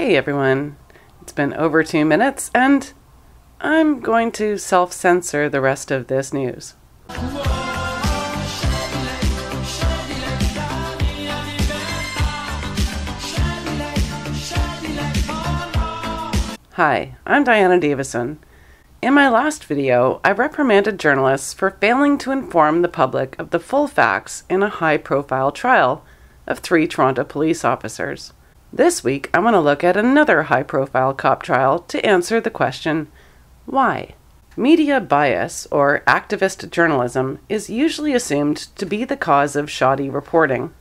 Hey everyone, it's been over 2 minutes and I'm going to self-censor the rest of this news. Hi, I'm Diana Davison. In my last video, I reprimanded journalists for failing to inform the public of the full facts in a high-profile trial of 3 Toronto police officers. This week, I want to look at another high-profile cop trial to answer the question, why? Media bias, or activist journalism, is usually assumed to be the cause of shoddy reporting.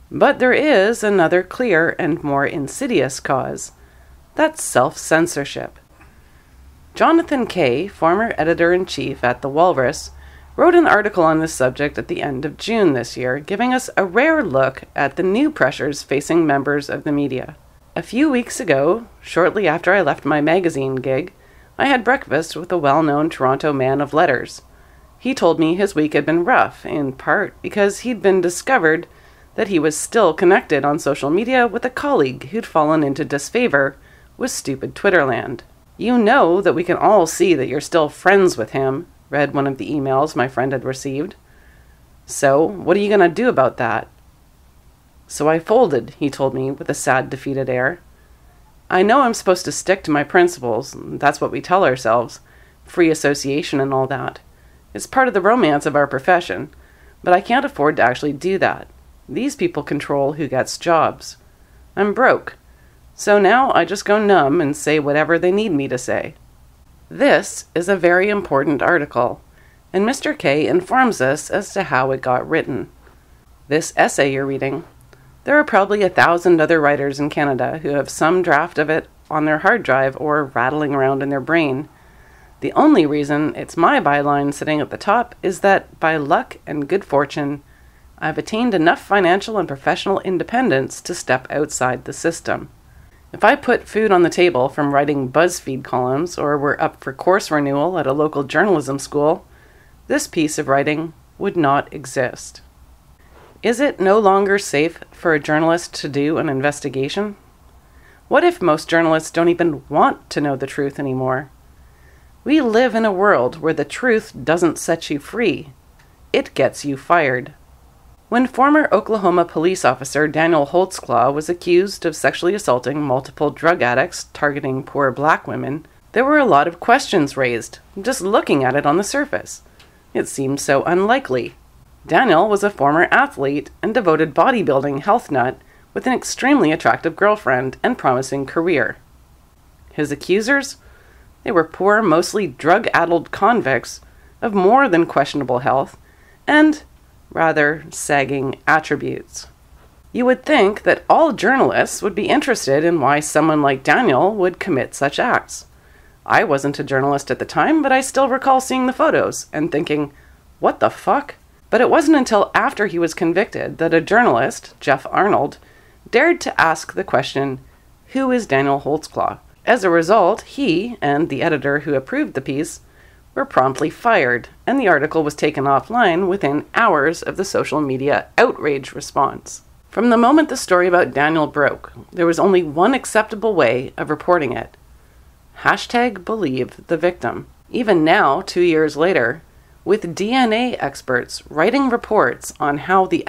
But there is another clear and more insidious cause. That's self-censorship. Jonathan Kay, former editor-in-chief at The Walrus, wrote an article on this subject at the end of June this year, giving us a rare look at the new pressures facing members of the media. A few weeks ago, shortly after I left my magazine gig, I had breakfast with a well-known Toronto man of letters. He told me his week had been rough, in part because he'd been discovered that he was still connected on social media with a colleague who'd fallen into disfavor with stupid Twitterland. "You know that we can all see that you're still friends with him," read one of the emails my friend had received. "So, what are you going to do about that?" "So I folded," he told me with a sad, defeated air. "I know I'm supposed to stick to my principles. That's what we tell ourselves. Free association and all that. It's part of the romance of our profession. But I can't afford to actually do that. These people control who gets jobs. I'm broke. So now I just go numb and say whatever they need me to say." This is a very important article, and Mr. Kay informs us as to how it got written. This essay you're reading, there are probably 1,000 other writers in Canada who have some draft of it on their hard drive or rattling around in their brain. The only reason it's my byline sitting at the top is that, by luck and good fortune, I've attained enough financial and professional independence to step outside the system. If I put food on the table from writing BuzzFeed columns or were up for course renewal at a local journalism school, this piece of writing would not exist. Is it no longer safe for a journalist to do an investigation? What if most journalists don't even want to know the truth anymore? We live in a world where the truth doesn't set you free. It gets you fired. When former Oklahoma police officer Daniel Holtzclaw was accused of sexually assaulting multiple drug addicts targeting poor black women, there were a lot of questions raised, just looking at it on the surface. It seemed so unlikely. Daniel was a former athlete and devoted bodybuilding health nut with an extremely attractive girlfriend and promising career. His accusers? They were poor, mostly drug-addled convicts of more than questionable health and rather sagging attributes. You would think that all journalists would be interested in why someone like Daniel would commit such acts. I wasn't a journalist at the time, but I still recall seeing the photos and thinking, what the fuck? But it wasn't until after he was convicted that a journalist, Jeff Arnold, dared to ask the question, who is Daniel Holtzclaw? As a result, he and the editor who approved the piece were promptly fired, and the article was taken offline within hours of the social media outrage response. From the moment the story about Daniel broke, there was only one acceptable way of reporting it. #believe the victim. Even now, 2 years later, with DNA experts writing reports on how the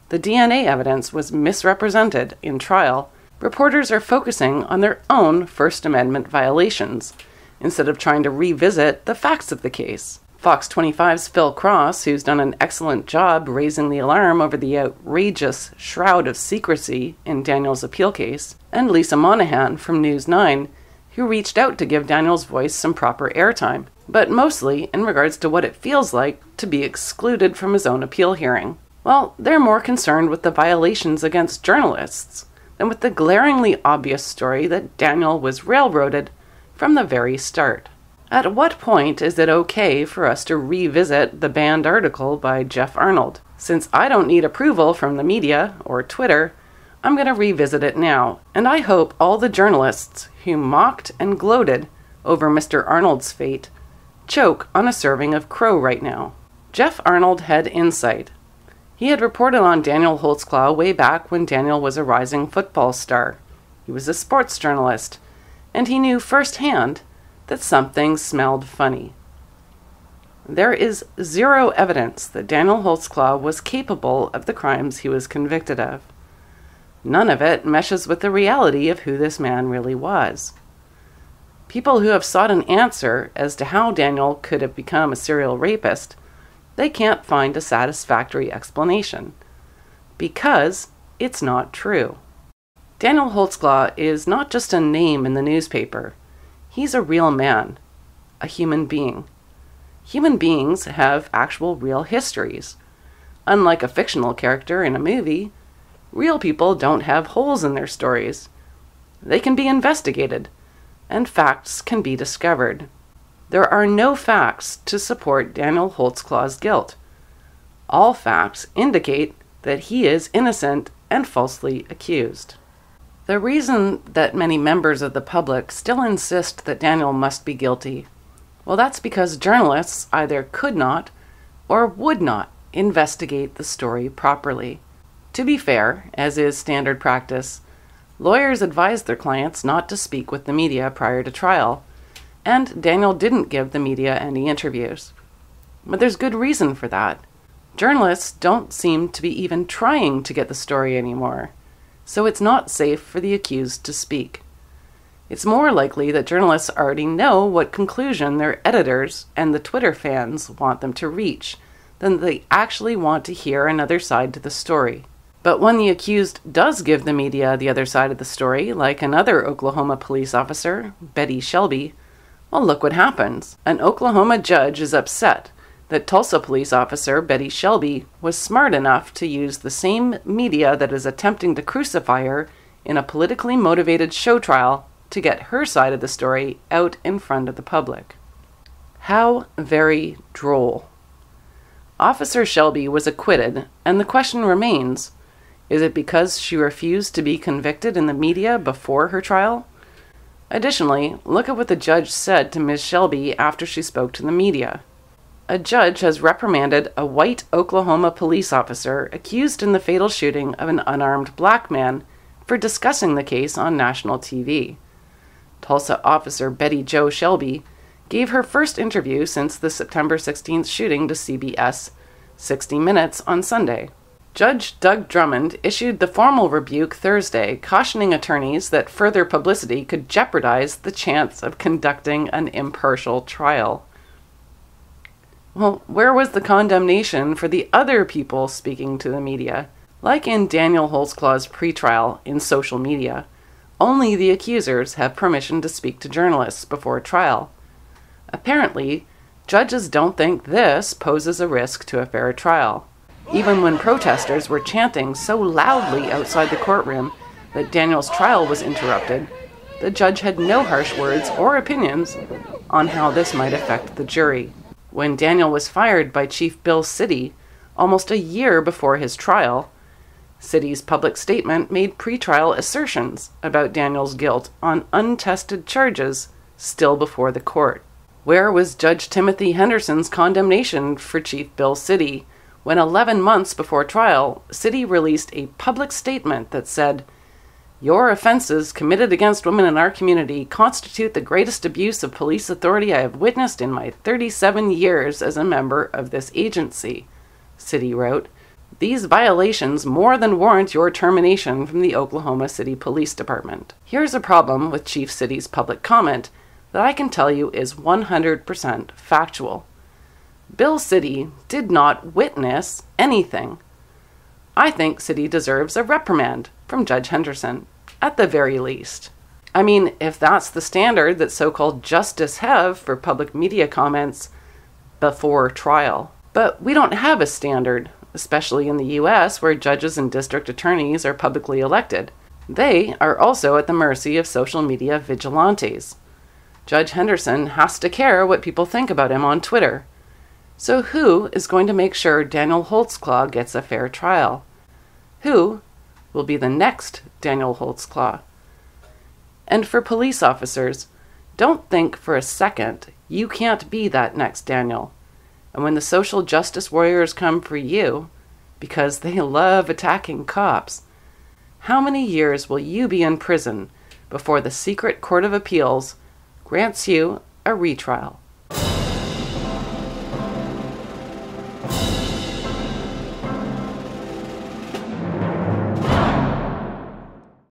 DNA evidence was misrepresented in trial, reporters are focusing on their own First Amendment violations, instead of trying to revisit the facts of the case. Fox 25's Phil Cross, who's done an excellent job raising the alarm over the outrageous shroud of secrecy in Daniel's appeal case, and Lisa Monahan from News 9, who reached out to give Daniel's voice some proper airtime, but mostly in regards to what it feels like to be excluded from his own appeal hearing. Well, they're more concerned with the violations against journalists than with the glaringly obvious story that Daniel was railroaded from the very start. At what point is it okay for us to revisit the banned article by Jeff Arnold? Since I don't need approval from the media or Twitter, I'm going to revisit it now, and I hope all the journalists who mocked and gloated over Mr. Arnold's fate choke on a serving of crow right now. Jeff Arnold had insight. He had reported on Daniel Holtzclaw way back when Daniel was a rising football star. He was a sports journalist, and he knew firsthand that something smelled funny. There is zero evidence that Daniel Holtzclaw was capable of the crimes he was convicted of. None of it meshes with the reality of who this man really was. People who have sought an answer as to how Daniel could have become a serial rapist, they can't find a satisfactory explanation, because it's not true. Daniel Holtzclaw is not just a name in the newspaper. He's a real man, a human being. Human beings have actual real histories. Unlike a fictional character in a movie, real people don't have holes in their stories. They can be investigated, and facts can be discovered. There are no facts to support Daniel Holtzclaw's guilt. All facts indicate that he is innocent and falsely accused. The reason that many members of the public still insist that Daniel must be guilty, well, that's because journalists either could not or would not investigate the story properly. To be fair, as is standard practice, lawyers advise their clients not to speak with the media prior to trial, and Daniel didn't give the media any interviews. But there's good reason for that. Journalists don't seem to be even trying to get the story anymore, so it's not safe for the accused to speak. It's more likely that journalists already know what conclusion their editors and the Twitter fans want them to reach than they actually want to hear another side to the story. But when the accused does give the media the other side of the story, like another Oklahoma police officer, Shelby, well, look what happens. An Oklahoma judge is upset that Tulsa police officer Betty Shelby was smart enough to use the same media that is attempting to crucify her in a politically motivated show trial to get her side of the story out in front of the public. How very droll. Officer Shelby was acquitted, and the question remains, is it because she refused to be convicted in the media before her trial? Additionally, look at what the judge said to Ms. Shelby after she spoke to the media. A judge has reprimanded a white Oklahoma police officer accused in the fatal shooting of an unarmed black man for discussing the case on national TV. Tulsa officer Betty Jo Shelby gave her first interview since the September 16th shooting to CBS 60 Minutes on Sunday. Judge Doug Drummond issued the formal rebuke Thursday, cautioning attorneys that further publicity could jeopardize the chance of conducting an impartial trial. Well, where was the condemnation for the other people speaking to the media? Like in Daniel Holtzclaw's pretrial in social media, only the accusers have permission to speak to journalists before trial. Apparently, judges don't think this poses a risk to a fair trial. Even when protesters were chanting so loudly outside the courtroom that Daniel's trial was interrupted, the judge had no harsh words or opinions on how this might affect the jury. When Daniel was fired by Chief Bill Citty almost a year before his trial, Citty's public statement made pretrial assertions about Daniel's guilt on untested charges still before the court. Where was Judge Timothy Henderson's condemnation for Chief Bill Citty when 11 months before trial, Citty released a public statement that said, "Your offenses committed against women in our community constitute the greatest abuse of police authority I have witnessed in my 37 years as a member of this agency," Citty wrote. "These violations more than warrant your termination from the Oklahoma City Police Department." Here's a problem with Chief Citty's public comment that I can tell you is 100% factual. Bill Citty did not witness anything. I think Citty deserves a reprimand from Judge Henderson, at the very least. I mean, if that's the standard that so-called justice have for public media comments before trial. But we don't have a standard, especially in the US, where judges and district attorneys are publicly elected. They are also at the mercy of social media vigilantes. Judge Henderson has to care what people think about him on Twitter. So who is going to make sure Daniel Holtzclaw gets a fair trial? Who will be the next Daniel Holtzclaw? And for police officers, don't think for a second you can't be that next Daniel. And when the social justice warriors come for you, because they love attacking cops, how many years will you be in prison before the secret Court of Appeals grants you a retrial.